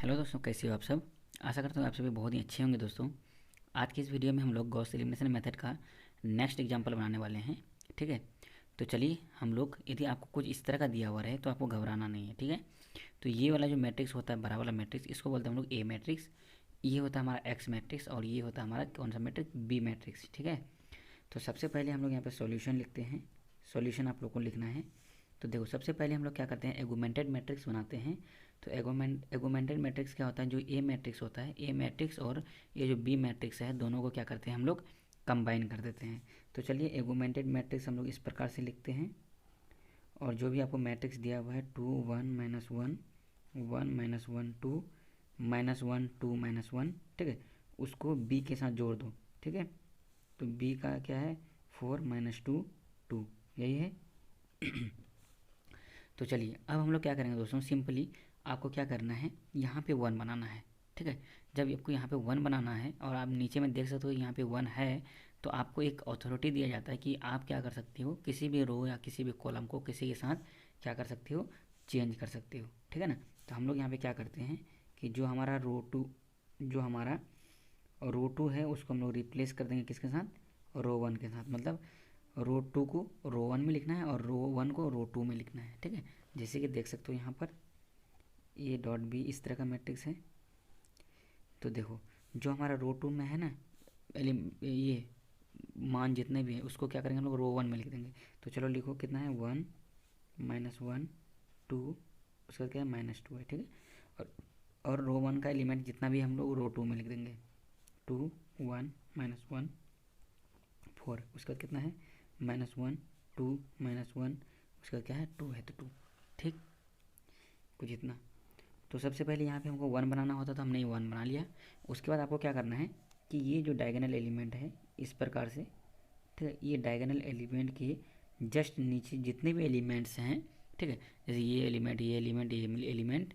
Hello दोस्तों, कैसे हो आप सब। आशा करता हूँ आप सभी बहुत ही अच्छे होंगे। दोस्तों, आज की इस वीडियो में हम लोग गॉस एलिमिनेशन मेथड का नेक्स्ट एग्जांपल बनाने वाले हैं। ठीक है, तो चलिए हम लोग, यदि आपको कुछ इस तरह का दिया हुआ रहे तो आपको घबराना नहीं है। ठीक है, तो ये वाला जो मैट्रिक्स होता है, बड़ा वाला मैट्रिक्स, इसको बोलते हैं हम लोग ए मैट्रिक्स। ये होता है हमारा एक्स मैट्रिक्स और ये होता है हमारा कौन सा मैट्रिक्स, बी मैट्रिक्स। ठीक है, तो सबसे पहले हम लोग यहाँ पे सॉल्यूशन लिखते हैं। सॉल्यूशन आप लोग को लिखना है। तो देखो, सबसे पहले हम लोग क्या करते हैं, एगुमेंटेड मैट्रिक्स बनाते हैं। तो एगुमेंटेड मैट्रिक्स क्या होता है, जो ए मैट्रिक्स होता है, ए मैट्रिक्स और ये जो बी मैट्रिक्स है, दोनों को क्या करते हैं हम लोग, कंबाइन कर देते हैं। तो चलिए, एगुमेंटेड मैट्रिक्स हम लोग इस प्रकार से लिखते हैं। और जो भी आपको मैट्रिक्स दिया हुआ है, 2 1 -1 1 -1 2 -1 2 -1, ठीक है, उसको बी के साथ जोड़ दो। ठीक है, तो बी का क्या है, 4 -2 2, यही है। तो चलिए, अब हम लोग क्या करेंगे दोस्तों, सिंपली आपको क्या करना है, यहाँ पे 1 बनाना है। ठीक है, जब आपको यहाँ पे 1 बनाना है और आप नीचे में देख सकते हो यहाँ पे 1 है, तो आपको एक अथॉरिटी दिया जाता है कि आप क्या कर सकते हो, किसी भी रो या किसी भी कॉलम को किसी के साथ क्या कर सकते हो, चेंज कर सकते हो। ठीक है ना। तो हम लोग यहाँ पे क्या करते हैं कि जो हमारा रो टू है उसको हम लोग रिप्लेस कर देंगे किसके साथ, रो 1 के साथ। मतलब रो 2 को रो 1 में लिखना है और रो 1 को रो 2 में लिखना है। ठीक है, जैसे कि देख सकते हो यहाँ पर ये डॉट बी इस तरह का मैट्रिक्स है। तो देखो, जो हमारा रो 2 में है ना, ये मान जितने भी हैं उसको क्या करेंगे हम लोग, रो 1 में लिख देंगे। तो चलो लिखो, कितना है, 1 -1 2, उसका क्या है, -2 है। ठीक है, और रो 1 का एलिमेंट जितना भी हम लोग रो 2 में लिख देंगे। 2 1 -1 4, उसका कितना है, -1 2 -1, उसका क्या है, 2 है, तो 2। ठीक, कुछ इतना। तो सबसे पहले यहाँ पे हमको 1 बनाना होता तो हमने ये 1 बना लिया। उसके बाद आपको क्या करना है कि ये जो डायगोनल एलिमेंट है इस प्रकार से, ठीक है, ये डायगोनल एलिमेंट के जस्ट नीचे जितने भी एलिमेंट्स हैं, ठीक है, जैसे ये एलिमेंट, ये एलिमेंट, ये एलिमेंट,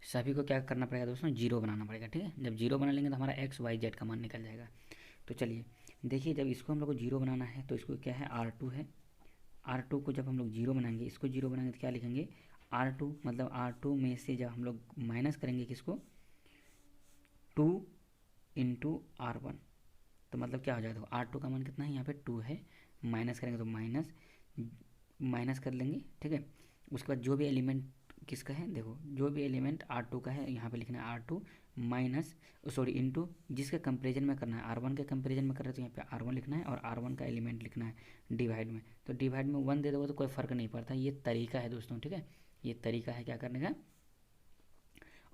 सभी को क्या करना पड़ेगा दोस्तों, जीरो बनाना पड़ेगा। ठीक है, जब जीरो बना लेंगे तो हमारा एक्स वाई जेड का मान निकल जाएगा। तो चलिए देखिए, जब इसको हम लोग को जीरो बनाना है तो इसको क्या है, R2 है। R2 को जब हम लोग जीरो बनाएंगे, इसको जीरो बनाएंगे तो क्या लिखेंगे, R2, मतलब R2 में से जब हम लोग माइनस करेंगे किसको, 2 इंटू R1, तो मतलब क्या हो जाएगा, देखो R2 का मान कितना है, यहाँ पे 2 है, माइनस करेंगे तो माइनस माइनस कर लेंगे। ठीक है, उसके बाद जो भी एलिमेंट किसका है, देखो जो भी एलिमेंट R2 का है यहाँ पे लिखना है R2 माइनस, सॉरी इंटू, जिसके कंपेरिजन में करना है, R1 के कंपेरिजन में कर रहे हैं तो यहाँ पे R1 लिखना है और R1 का एलिमेंट लिखना है डिवाइड में। तो डिवाइड में 1 दे दोगे तो कोई फ़र्क नहीं पड़ता। ये तरीका है दोस्तों। ठीक है, ये तरीका है क्या करने का,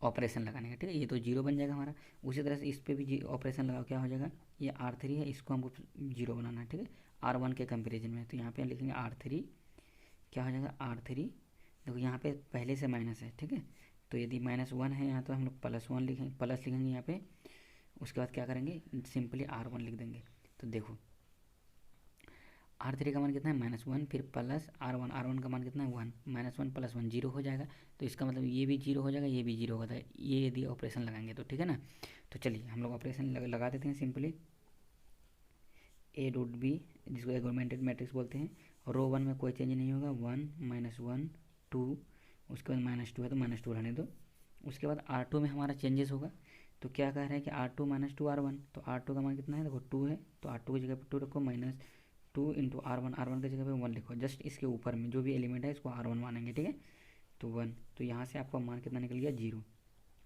ऑपरेशन लगाने का। ठीक है, ये तो जीरो बन जाएगा हमारा। उसी तरह से इस पर भी ऑपरेशन लगाओ, क्या हो जाएगा, ये R3 है, इसको हमको जीरो बनाना है। ठीक है, R1 के कंपेरिजन में, तो यहाँ पे लिखेंगे R3, क्या हो जाएगा, R3। देखो यहाँ पे पहले से माइनस है। ठीक है, तो यदि -1 है यहाँ तो हम लोग +1 लिखेंगे, प्लस लिखेंगे यहाँ पे। उसके बाद क्या करेंगे, सिंपली R1 लिख देंगे। तो देखो R3 का मान कितना है, -1, फिर प्लस R1, R1 का मान कितना है, 1, -1 + 1 जीरो हो जाएगा। तो इसका मतलब ये भी जीरो हो जाएगा, ये भी जीरो होता है, ये यदि ऑपरेशन लगाएंगे तो। ठीक है ना। तो चलिए हम लोग ऑपरेशन लगा देते हैं सिंपली। A.B, जिसको एगुमेंटेड मैट्रिक्स बोलते हैं। रो 1 में कोई चेंज नहीं होगा, 1 -1 2, उसके बाद -2 है तो -2 रहने दो। उसके बाद R2 में हमारा चेंजेस होगा। तो क्या कह रहा है कि R2 -2 R1, तो R2 का मान कितना है, देखो 2 है, तो R2 की जगह पर 2 रखो, -2 इंटू R1, R1 की जगह पे 1 लिखो। जस्ट इसके ऊपर में जो भी एलिमेंट है इसको R1 मानेंगे। ठीक है, तो 1, तो यहाँ से आपका मान कितना निकल गया, 0।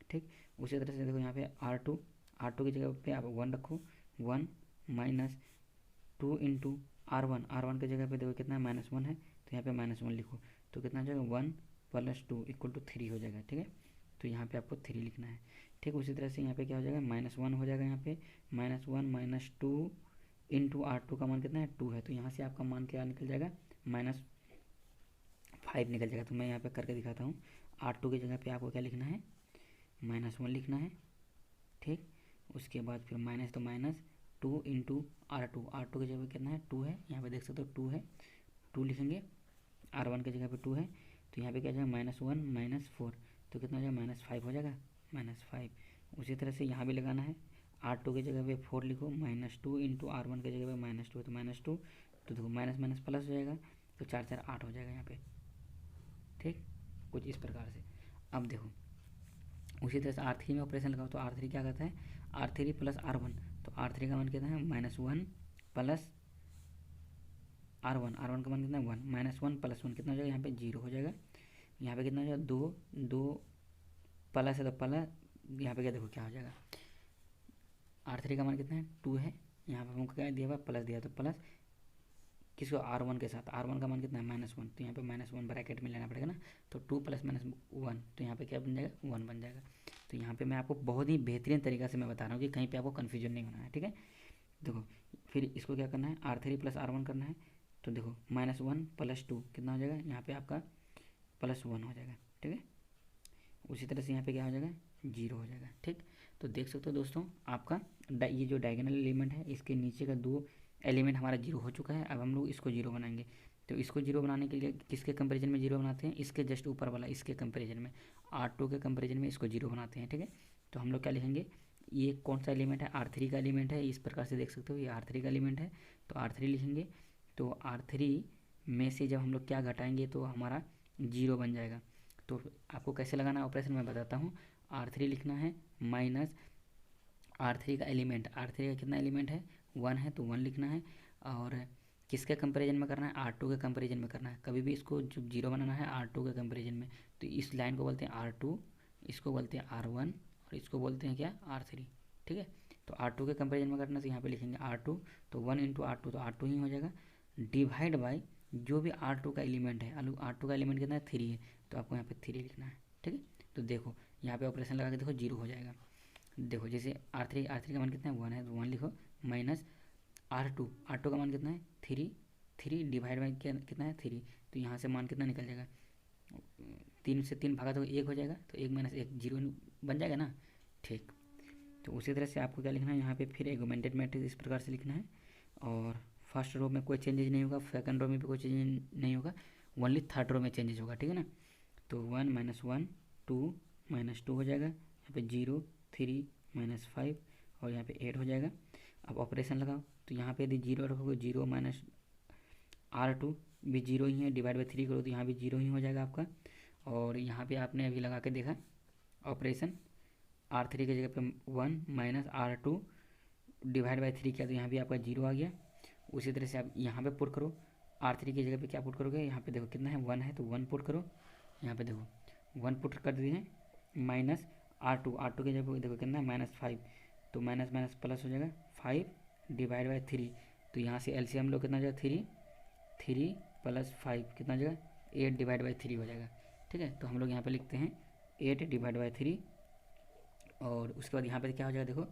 ठीक, उसी तरह से देखो यहाँ पे R2 की जगह पे आप 1 रखो, 1 -2 इंटू R1 की जगह पे देखो कितना है, -1 है, तो यहाँ पे -1 लिखो। तो कितना हो जाएगा, 1 + 2 = 3 हो जाएगा। ठीक है, तो यहाँ पे आपको 3 लिखना है। ठीक, उसी तरह से यहाँ पे क्या हो जाएगा, -1 हो जाएगा, यहाँ पे -1 -2 इंटू R2 का मान कितना है, 2 है, तो यहाँ से आपका मान क्या निकल जाएगा, -5 निकल जाएगा। तो मैं यहाँ पे करके दिखाता हूँ। R2 की जगह पे आपको क्या लिखना है, -1 लिखना है। ठीक, उसके बाद फिर माइनस, तो -2 इंटू R2 की जगह पे कितना है, 2 है, यहाँ पे देख सकते हो 2 है, 2 लिखेंगे। R1 की जगह पे 2 है, तो यहाँ पे क्या जाएगा, -1 -4, तो कितना हो जाएगा, -5 हो जाएगा, -5। उसी तरह से यहाँ भी लगाना है। R2 की जगह पे 4 लिखो, -2 इंटू R1 की जगह पे -2 है तो -2, तो देखो माइनस माइनस प्लस हो जाएगा, तो 4 4 8 हो जाएगा यहाँ पे। ठीक, कुछ इस प्रकार से। अब देखो, उसी तरह से R3 में ऑपरेशन लगाओ तो R3 क्या करता है, R3 प्लस R1, तो R3 का मान कितना है -1 प्लस R1, R1 का मान कितना है 1, -1 प्लस 1 कितना हो जाएगा, यहाँ पे 0 हो जाएगा। यहाँ पे कितना हो जाएगा 2, 2 प्लस है तो प्लस, यहाँ पे क्या देखो क्या हो जाएगा, R3 का मान कितना है 2 है, यहाँ पे हमको क्या दिया हुआ प्लस दिया, तो प्लस किसको R1 के साथ, R1 का मान कितना है -1, तो यहाँ पे -1 ब्रैकेट में लेना पड़ेगा ना, तो 2 प्लस -1, तो यहाँ पे क्या बन जाएगा 1 बन जाएगा। तो यहाँ पे मैं आपको बहुत ही बेहतरीन तरीका से मैं बता रहा हूँ कि कहीं पे आपको कन्फ्यूजन नहीं होना है, ठीक है। देखो फिर इसको क्या करना है, R3 प्लस R1 करना है, तो देखो -1 प्लस 2 कितना हो जाएगा, यहाँ पे आपका +1 हो जाएगा, ठीक है। उसी तरह से यहाँ पे क्या हो जाएगा 0 हो जाएगा, ठीक। तो देख सकते हो दोस्तों आपका ये जो डायगोनल एलिमेंट है इसके नीचे का 2 एलिमेंट हमारा 0 हो चुका है। अब हम लोग इसको 0 बनाएंगे, तो इसको 0 बनाने के लिए किसके कंपैरिजन में 0 बनाते हैं, इसके जस्ट ऊपर वाला, इसके कंपैरिजन में R2 के कंपैरिजन में इसको 0 बनाते हैं, ठीक है। तो हम लोग क्या लिखेंगे, ये कौन सा एलिमेंट है, R3 का एलिमेंट है, इस प्रकार से देख सकते हो ये R3 का एलिमेंट है, तो R3 लिखेंगे। तो R3 में से जब हम लोग क्या घटाएंगे तो हमारा 0 बन जाएगा। तो आपको कैसे लगाना है ऑपरेशन मैं बताता हूँ। R3 लिखना है माइनस R3 का एलिमेंट, R3 का कितना एलिमेंट है 1 है, तो 1 लिखना है। और किसके कंपैरिजन में करना है, R2 के कंपैरिजन में करना है। कभी भी इसको जो 0 बनाना है R2 के कंपैरिजन में, तो इस लाइन को बोलते हैं R2, इसको बोलते हैं R1 और इसको बोलते हैं क्या R3, ठीक है। तो R2 के कंपैरिजन में करना, तो यहाँ पे लिखेंगे R2, तो 1 इंटू R2 तो R2 ही हो जाएगा, डिवाइड बाई जो भी R2 का एलिमेंट है, R2 का एलिमेंट कितना है 3 है, तो आपको यहाँ पे 3 लिखना है, ठीक है। तो देखो यहाँ पे ऑपरेशन लगा के देखो 0 हो जाएगा। देखो जैसे R3 का मान कितना है 1 है, तो 1 लिखो, माइनस R2 का मान कितना है 3 डिवाइड बाई कितना है 3, तो यहाँ से मान कितना निकल जाएगा, 3 से 3 भागा तो 1 हो जाएगा, तो 1 - 1 0 बन जाएगा ना, ठीक। तो उसी तरह से आपको क्या लिखना है यहाँ पे, फिर एगुमेंटेड मैट्रिक्स इस प्रकार से लिखना है। और फर्स्ट रो में कोई चेंजेज नहीं होगा, सेकंड रो में भी कोई चेंज नहीं होगा, ओनली थर्ड रो में चेंजेस होगा, ठीक है ना। तो 1 - 1 2 -2 हो जाएगा, यहाँ पे 0 3 -5 और यहाँ पे 8 हो जाएगा। अब ऑपरेशन लगाओ, तो यहाँ पे यदि 0 रखोगे 0 माइनस R2 भी 0 ही है, डिवाइड बाई 3 करो तो यहाँ भी 0 ही हो जाएगा आपका। और यहाँ पे आपने अभी लगा के देखा ऑपरेशन, R3 की जगह पे 1 माइनस R2 डिवाइड बाई 3 किया तो यहाँ भी आपका 0 आ गया। उसी तरह से आप यहाँ पे पुट करो, R3 की जगह पे क्या पुट करोगे, यहाँ पे देखो कितना है 1 है, तो 1 पुट करो, यहाँ पे देखो 1 पुट कर दिए हैं, माइनस R2 की जगह पे देखो कितना है -5, तो माइनस माइनस प्लस हो जाएगा 5 डिवाइड बाई 3, तो यहाँ से LCM लो कितना हो जाएगा 3 + 5 कितना हो जाएगा 8 डिवाइड बाई 3 हो जाएगा, ठीक है। तो हम लोग यहाँ पे लिखते हैं 8 डिवाइड बाई 3। और उसके बाद यहाँ पे क्या हो जाएगा देखो,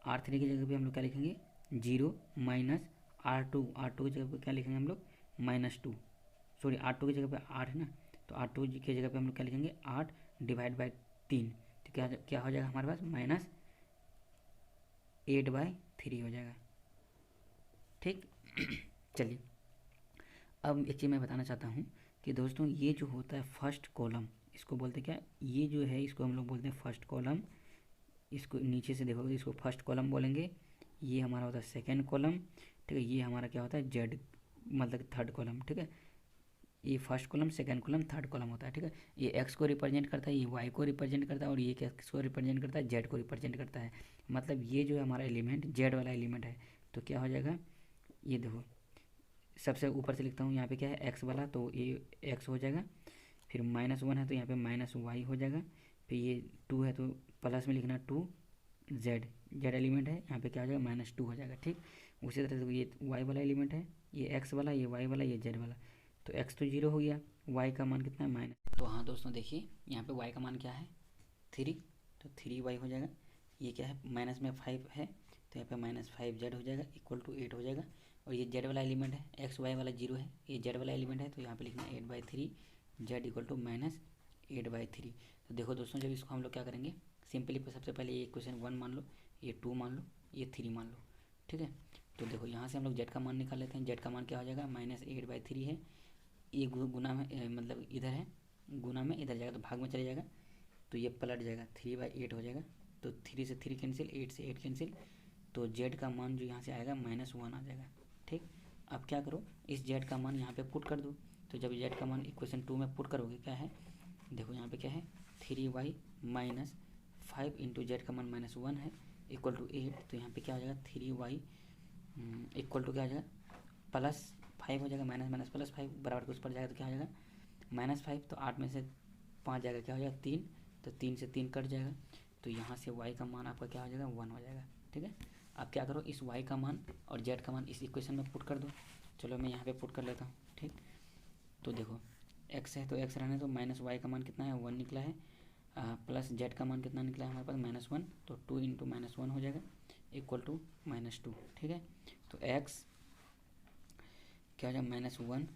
R3 की जगह पे हम लोग क्या लिखेंगे 0 माइनस R2 की जगह पे क्या लिखेंगे हम लोग -2, सॉरी R2 की जगह पे 8 है ना, तो R2 की जगह पे हम लोग क्या लिखेंगे 8 डिवाइड बाई 3, तो क्या हो जाएगा हमारे पास -8/3 हो जाएगा, ठीक। चलिए अब एक चीज़ मैं बताना चाहता हूँ कि दोस्तों ये जो होता है फर्स्ट कॉलम, इसको बोलते हैं क्या, ये जो है इसको हम लोग बोलते हैं फर्स्ट कॉलम। इसको नीचे से देखोगे इसको फर्स्ट कॉलम बोलेंगे, ये हमारा होता है सेकेंड कॉलम, ठीक है। ये हमारा क्या होता है जेड, मतलब थर्ड कॉलम, ठीक है। ये first column, second column, third column होता है, ठीक है। ये एक्स को रिप्रेजेंट करता है, ये वाई को रिप्रेजेंट करता है और ये एक्स को रिप्रेजेंट करता है, जेड को रिप्रेजेंट करता है। मतलब ये जो है हमारा एलिमेंट जेड वाला एलिमेंट है, तो क्या हो जाएगा, ये देखो सबसे ऊपर से लिखता हूँ, यहाँ पे क्या है एक्स वाला, तो ये एक्स हो जाएगा, फिर -1 है तो यहाँ पे -y हो जाएगा, फिर ये 2 है तो प्लस में लिखना 2 जेड एलिमेंट है, यहाँ पे क्या हो जाएगा -2 हो जाएगा, ठीक। उसी तरह से ये वाई वाला एलिमेंट है, ये एक्स वाला, ये वाई वाला, ये जेड वाला, तो एक्स तो 0 हो गया, वाई का मान कितना है माइनस। तो हाँ दोस्तों देखिए यहाँ पे वाई का मान क्या है 3, तो 3y हो जाएगा। ये क्या है माइनस में 5 है, तो यहाँ पे -5z हो जाएगा इक्वल टू 8 हो जाएगा। और ये जेड वाला एलिमेंट है, एक्स वाई वाला 0 है, ये जेड वाला एलिमेंट है, तो यहाँ पे लिखना 8/3 जेड इक्वल टू -8/3। तो देखो दोस्तों जब इसको हम लोग क्या करेंगे, सिंपली सबसे पहले ये इक्वेशन 1 मान लो, ये 2 मान लो, ये 3 मान लो, ठीक है। तो देखो यहाँ से हम लोग जेड का मान निकाल लेते हैं, जेड का मान क्या हो जाएगा -8/3 है, ये गुना में मतलब इधर है, गुना में इधर जाएगा तो भाग में चले जाएगा, तो ये पलट जाएगा 3/8 हो जाएगा, तो 3 से 3 कैंसिल, 8 से 8 कैंसिल, तो जेड का मान जो यहाँ से आएगा -1 आ जाएगा, ठीक। अब क्या करो, इस जेड का मान यहाँ पे पुट कर दो, तो जब जेड का मान इक्वेशन 2 में पुट करोगे क्या है, देखो यहाँ पे क्या है 3y माइनस 5 इंटू जेड का मान -1 है इक्वल टू 8, तो यहाँ पे क्या हो जाएगा 3y इक्वल टू क्या हो जाएगा +5 हो जाएगा, माइनस माइनस +5 बराबर कुछ पड़ जाएगा तो क्या हो जाएगा -5। तो 8 में से 5 जाएगा क्या हो जाएगा 3, तो 3 से 3 कट जाएगा, तो यहाँ से y का मान आपका क्या हो जाएगा 1 हो जाएगा। ठीक है, अब क्या करो इस y का मान और z का मान इस इक्वेशन में पुट कर दो। चलो मैं यहाँ पे पुट कर लेता हूँ। ठीक, तो देखो x है तो x रहने दो, माइनस y का मान कितना है 1 निकला है, प्लस z का मान कितना निकला है हमारे पास -1, तो 2 इंटू -1 हो जाएगा इक्वल टू -2। ठीक है, तो x क्या हो जाएगा -1,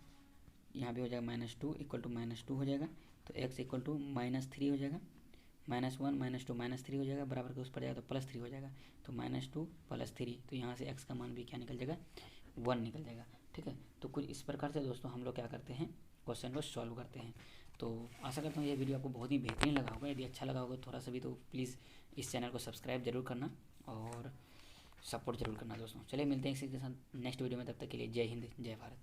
यहाँ भी हो जाएगा -2 इक्वल टू -2 हो जाएगा, तो x इक्वल टू -3 हो जाएगा, -1 -2 -3 हो जाएगा, बराबर के उस पर जाएगा तो +3 हो जाएगा, तो -2 +3, तो यहाँ से x का मान भी क्या निकल जाएगा 1 निकल जाएगा। ठीक है, तो कुछ इस प्रकार से दोस्तों हम लोग क्या करते हैं क्वेश्चन को सॉल्व करते हैं। तो आशा करता हूँ ये वीडियो आपको बहुत ही बेहतरीन लगा होगा। यदि अच्छा लगा होगा थोड़ा सा भी तो प्लीज़ इस चैनल को सब्सक्राइब जरूर करना और सपोर्ट जरूर करना दोस्तों। चलिए मिलते हैं इसी के साथ नेक्स्ट वीडियो में, तब तक के लिए जय हिंद जय भारत।